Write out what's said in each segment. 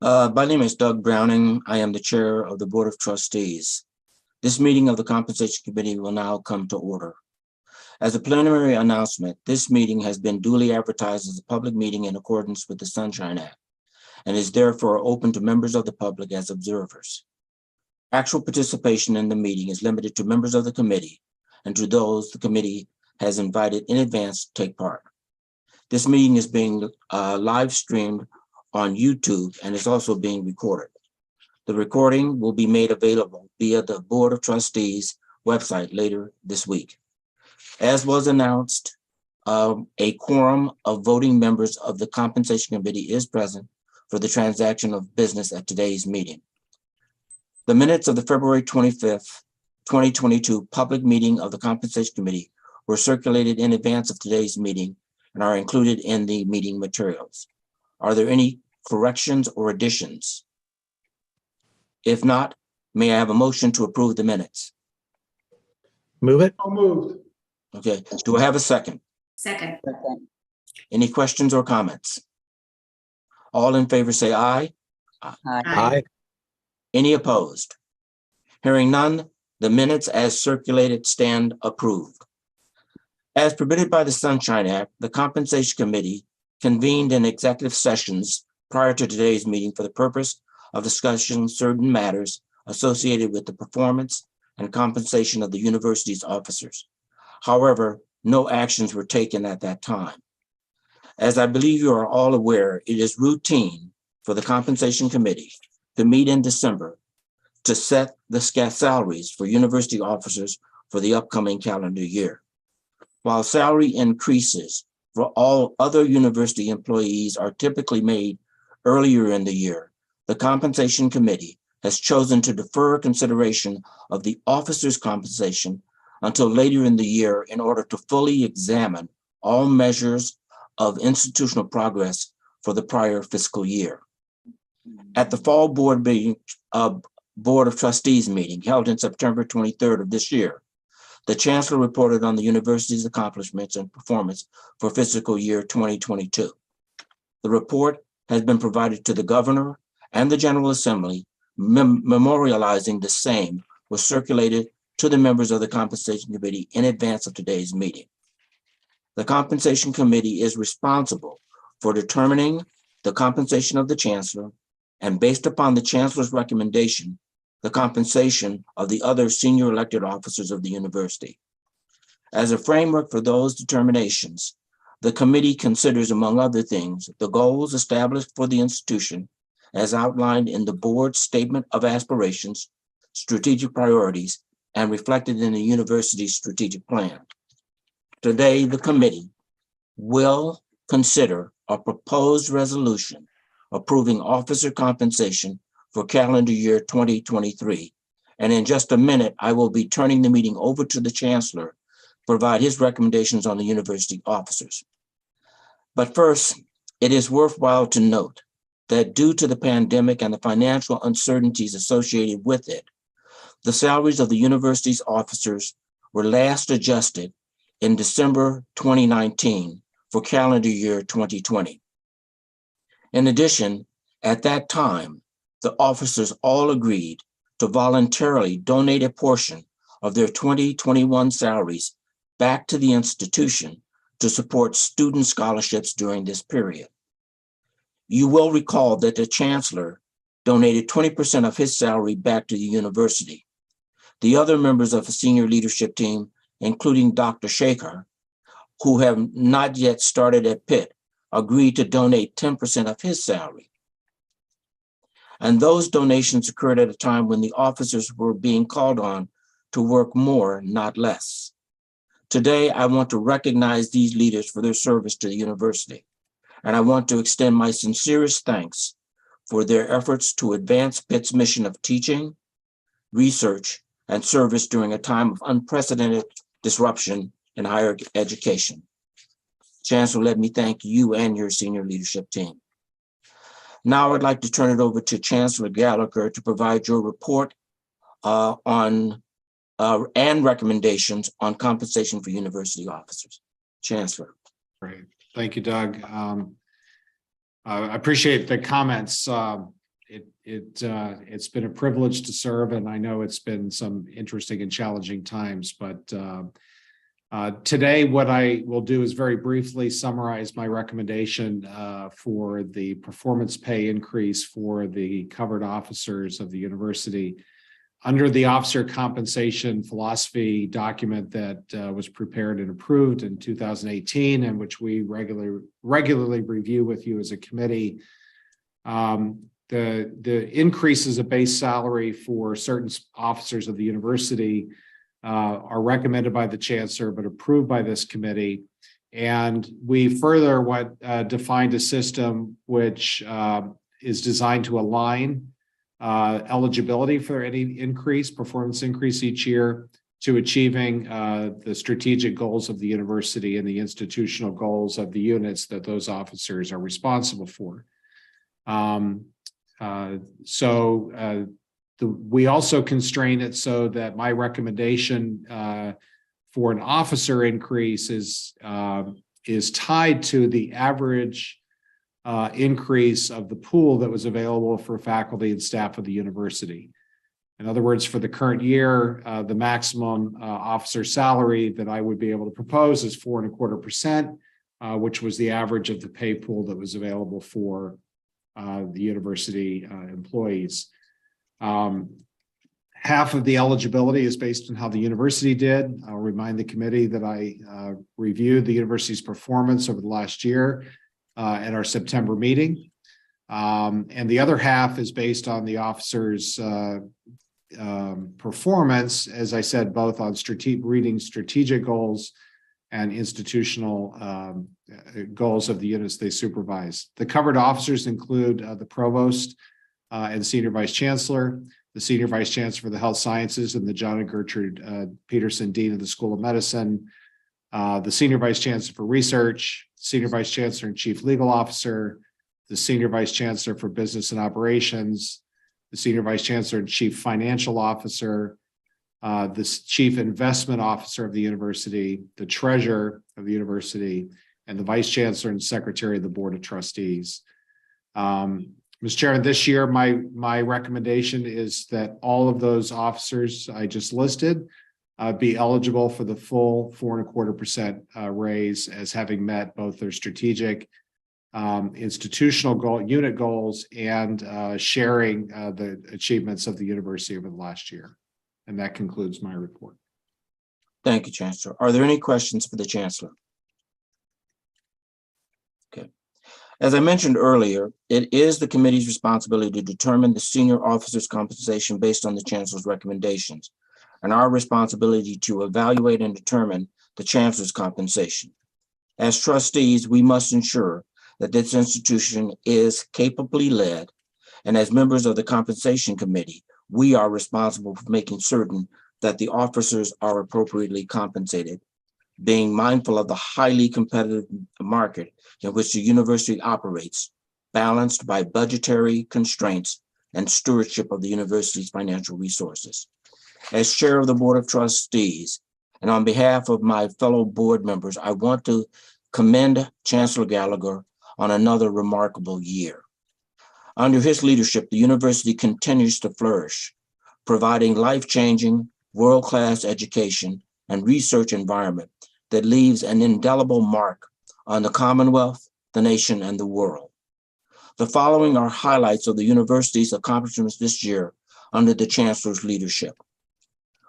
My name is Doug Browning. I am the Chair of the Board of Trustees. This meeting of the Compensation Committee will now come to order. As a preliminary announcement, this meeting has been duly advertised as a public meeting in accordance with the Sunshine Act and is therefore open to members of the public as observers. Actual participation in the meeting is limited to members of the committee and to those the committee has invited in advance to take part. This meeting is being live streamed on YouTube and is also being recorded. The recording will be made available via the Board of Trustees website later this week. As was announced, a quorum of voting members of the Compensation Committee is present for the transaction of business at today's meeting. The minutes of the February 25th, 2022 public meeting of the Compensation Committee were circulated in advance of today's meeting and are included in the meeting materials. Are there any corrections or additions? If not, may I have a motion to approve the minutes? Move it. So moved. Okay, do I have a second? Second. Any questions or comments? All in favor say aye. Aye. Any opposed? Hearing none, the minutes as circulated stand approved. As permitted by the Sunshine Act, the Compensation Committee convened in executive sessions prior to today's meeting for the purpose of discussing certain matters associated with the performance and compensation of the university's officers. However, no actions were taken at that time. As I believe you are all aware, it is routine for the Compensation Committee to meet in December to set the salaries for university officers for the upcoming calendar year. While salary increases for all other university employees are typically made earlier in the year, the Compensation Committee has chosen to defer consideration of the officers' compensation until later in the year in order to fully examine all measures of institutional progress for the prior fiscal year. At the fall Board of Trustees meeting held in September 23rd of this year, the Chancellor reported on the university's accomplishments and performance for fiscal year 2022. The report has been provided to the Governor and the General Assembly. Memorializing the same was circulated to the members of the Compensation Committee in advance of today's meeting. The Compensation Committee is responsible for determining the compensation of the Chancellor and, based upon the Chancellor's recommendation, the compensation of the other senior elected officers of the university. As a framework for those determinations, the committee considers, among other things, the goals established for the institution as outlined in the board's statement of aspirations, strategic priorities, and reflected in the university's strategic plan. Today, the committee will consider a proposed resolution approving officer compensation for calendar year 2023. And in just a minute, I will be turning the meeting over to the Chancellor to provide his recommendations on the university officers. But first, it is worthwhile to note that due to the pandemic and the financial uncertainties associated with it, the salaries of the university's officers were last adjusted in December 2019 for calendar year 2020. In addition, at that time, the officers all agreed to voluntarily donate a portion of their 2021 salaries back to the institution to support student scholarships during this period. You will recall that the Chancellor donated 20% of his salary back to the university. The other members of the senior leadership team, including Dr. Shaker, who have not yet started at Pitt, agreed to donate 10% of his salary. And those donations occurred at a time when the officers were being called on to work more, not less. Today, I want to recognize these leaders for their service to the university. And I want to extend my sincerest thanks for their efforts to advance Pitt's mission of teaching, research, and service during a time of unprecedented disruption in higher education. Chancellor, let me thank you and your senior leadership team. Now I'd like to turn it over to Chancellor Gallagher to provide your report and recommendations on compensation for university officers. Chancellor. Great. Thank you, Doug. I appreciate the comments It's been a privilege to serve, and I know it's been some interesting and challenging times, but today what I will do is very briefly summarize my recommendation for the performance pay increase for the covered officers of the university under the officer compensation philosophy document that was prepared and approved in 2018, and which we regularly review with you as a committee. The increases of base salary for certain officers of the university are recommended by the chancellor, but approved by this committee. And we further defined a system which is designed to align eligibility for any performance increase each year to achieving the strategic goals of the university and the institutional goals of the units that those officers are responsible for. We also constrain it so that my recommendation for an officer increase is tied to the average increase of the pool that was available for faculty and staff of the university. In other words, for the current year, the maximum officer salary that I would be able to propose is 4.25%, which was the average of the pay pool that was available for the university employees. Half of the eligibility is based on how the university did. I'll remind the committee that I reviewed the university's performance over the last year at our September meeting. And the other half is based on the officers' performance, as I said, both on strategic goals and institutional goals of the units they supervise. The covered officers include the provost and senior vice chancellor, the senior vice chancellor for the health sciences, and the John and Gertrude Peterson Dean of the School of Medicine, the senior vice chancellor for research, senior vice chancellor and chief legal officer, the senior vice chancellor for business and operations, the senior vice chancellor and chief financial officer, the chief investment officer of the university, the treasurer of the university, and the vice chancellor and secretary of the board of trustees. Mr. Chairman, this year, my recommendation is that all of those officers I just listed be eligible for the full 4.25% raise as having met both their strategic institutional unit goals and sharing the achievements of the university over the last year. And that concludes my report. Thank you, Chancellor. Are there any questions for the Chancellor? Okay. As I mentioned earlier, it is the committee's responsibility to determine the senior officer's compensation based on the Chancellor's recommendations, and our responsibility to evaluate and determine the Chancellor's compensation. As trustees, we must ensure that this institution is capably led, and as members of the Compensation Committee, we are responsible for making certain that the officers are appropriately compensated, being mindful of the highly competitive market in which the university operates, balanced by budgetary constraints and stewardship of the university's financial resources. As chair of the Board of Trustees, and on behalf of my fellow board members, I want to commend Chancellor Gallagher on another remarkable year. Under his leadership, the university continues to flourish, providing life-changing, world-class education and research environment that leaves an indelible mark on the Commonwealth, the nation, and the world. The following are highlights of the university's accomplishments this year under the Chancellor's leadership.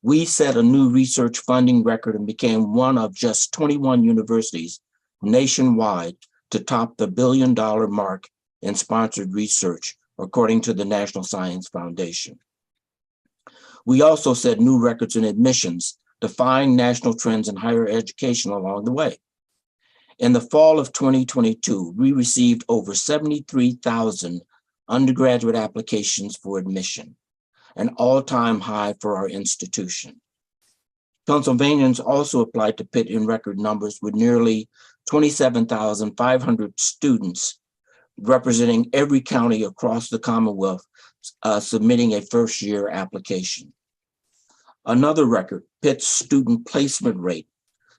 We set a new research funding record and became one of just 21 universities nationwide to top the $1 billion mark in sponsored research, according to the National Science Foundation. We also set new records in admissions, defying national trends in higher education along the way. In the fall of 2022, we received over 73,000 undergraduate applications for admission, an all-time high for our institution. Pennsylvanians also applied to Pitt in record numbers, with nearly 27,500 students representing every county across the Commonwealth submitting a first-year application. Another record, Pitt's student placement rate,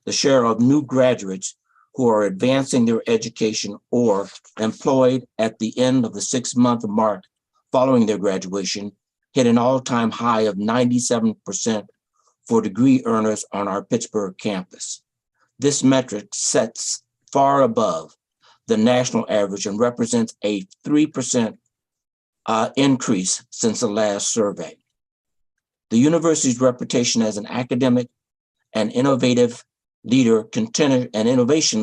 the share of new graduates who are advancing their education or employed at the end of the 6-month mark following their graduation hit an all-time high of 97% for degree earners on our Pittsburgh campus. This metric sets far above the national average and represents a 3% increase since the last survey. The university's reputation as an academic and innovation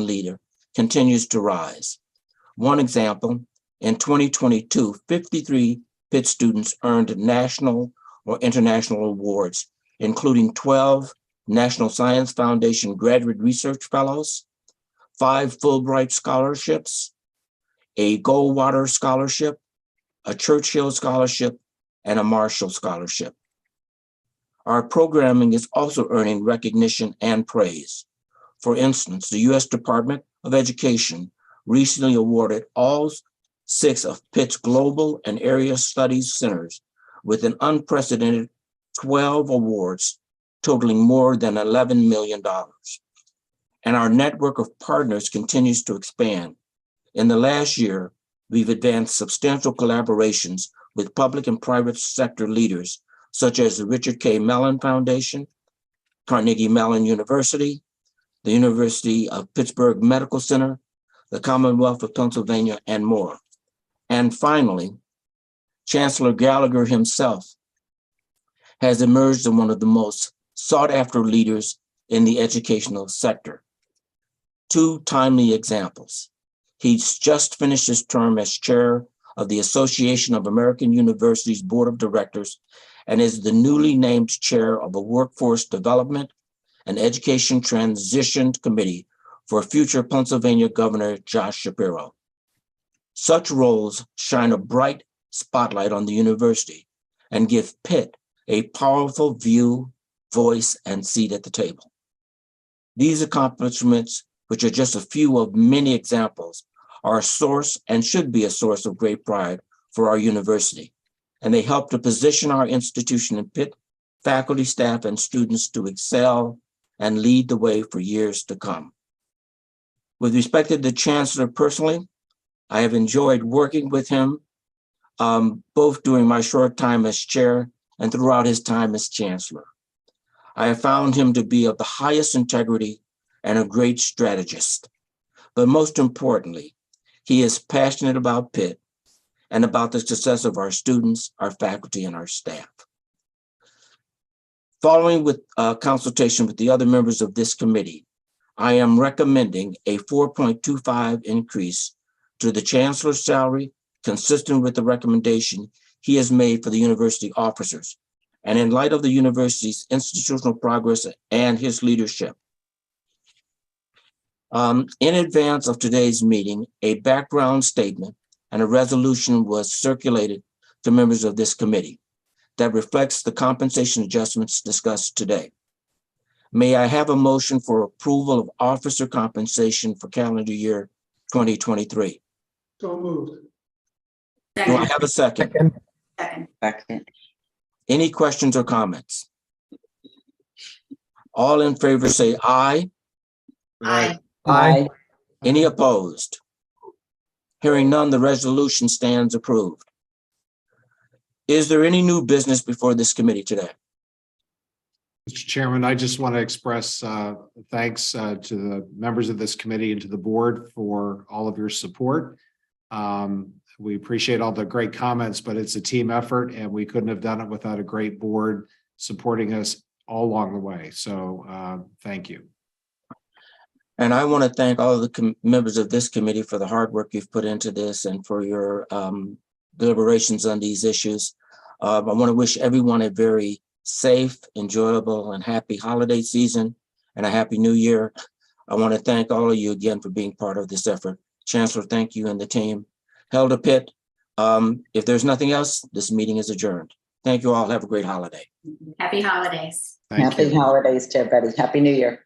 leader continues to rise. One example, in 2022, 53 Pitt students earned national or international awards, including 12 National Science Foundation Graduate Research Fellows, 5 Fulbright scholarships, a Goldwater Scholarship, a Churchill Scholarship, and a Marshall Scholarship. Our programming is also earning recognition and praise. For instance, the U.S. Department of Education recently awarded all 6 of Pitt's Global and Area Studies Centers with an unprecedented 12 awards totaling more than $11 million. And our network of partners continues to expand. In the last year, we've advanced substantial collaborations with public and private sector leaders, such as the Richard K. Mellon Foundation, Carnegie Mellon University, the University of Pittsburgh Medical Center, the Commonwealth of Pennsylvania, and more. And finally, Chancellor Gallagher himself has emerged as one of the most sought-after leaders in the educational sector. 2 timely examples. He's just finished his term as chair of the Association of American Universities Board of Directors and is the newly named chair of a Workforce Development and Education Transition Committee for future Pennsylvania Governor Josh Shapiro. Such roles shine a bright spotlight on the university and give Pitt a powerful view, voice, and seat at the table. These accomplishments, which are just a few of many examples, are a source and should be a source of great pride for our university. And they help to position our institution in Pitt, faculty, staff, and students to excel and lead the way for years to come. With respect to the Chancellor personally, I have enjoyed working with him both during my short time as chair and throughout his time as chancellor. I have found him to be of the highest integrity and a great strategist. But most importantly, he is passionate about Pitt and about the success of our students, our faculty, and our staff. Following with consultation with the other members of this committee, I am recommending a 4.25 increase to the chancellor's salary, consistent with the recommendation he has made for the university officers, and in light of the university's institutional progress and his leadership. In advance of today's meeting, a background statement and a resolution was circulated to members of this committee that reflects the compensation adjustments discussed today. May I have a motion for approval of officer compensation for calendar year 2023? So moved. Do I have a second? Second. Any questions or comments? All in favor say aye. Aye. Aye. Any opposed? Hearing none, the resolution stands approved. Is there any new business before this committee today? Mr. Chairman, I just want to express thanks to the members of this committee and to the board for all of your support. We appreciate all the great comments, but it's a team effort and we couldn't have done it without a great board supporting us all along the way. So thank you. And I want to thank all of the members of this committee for the hard work you've put into this and for your deliberations on these issues. I want to wish everyone a very safe, enjoyable, and happy holiday season and a happy new year. I want to thank all of you again for being part of this effort. Chancellor, thank you and the team. Helder Pitt, if there's nothing else, this meeting is adjourned. Thank you all. Have a great holiday. Happy holidays. Thank Happy you. holidays to everybody. Happy New Year.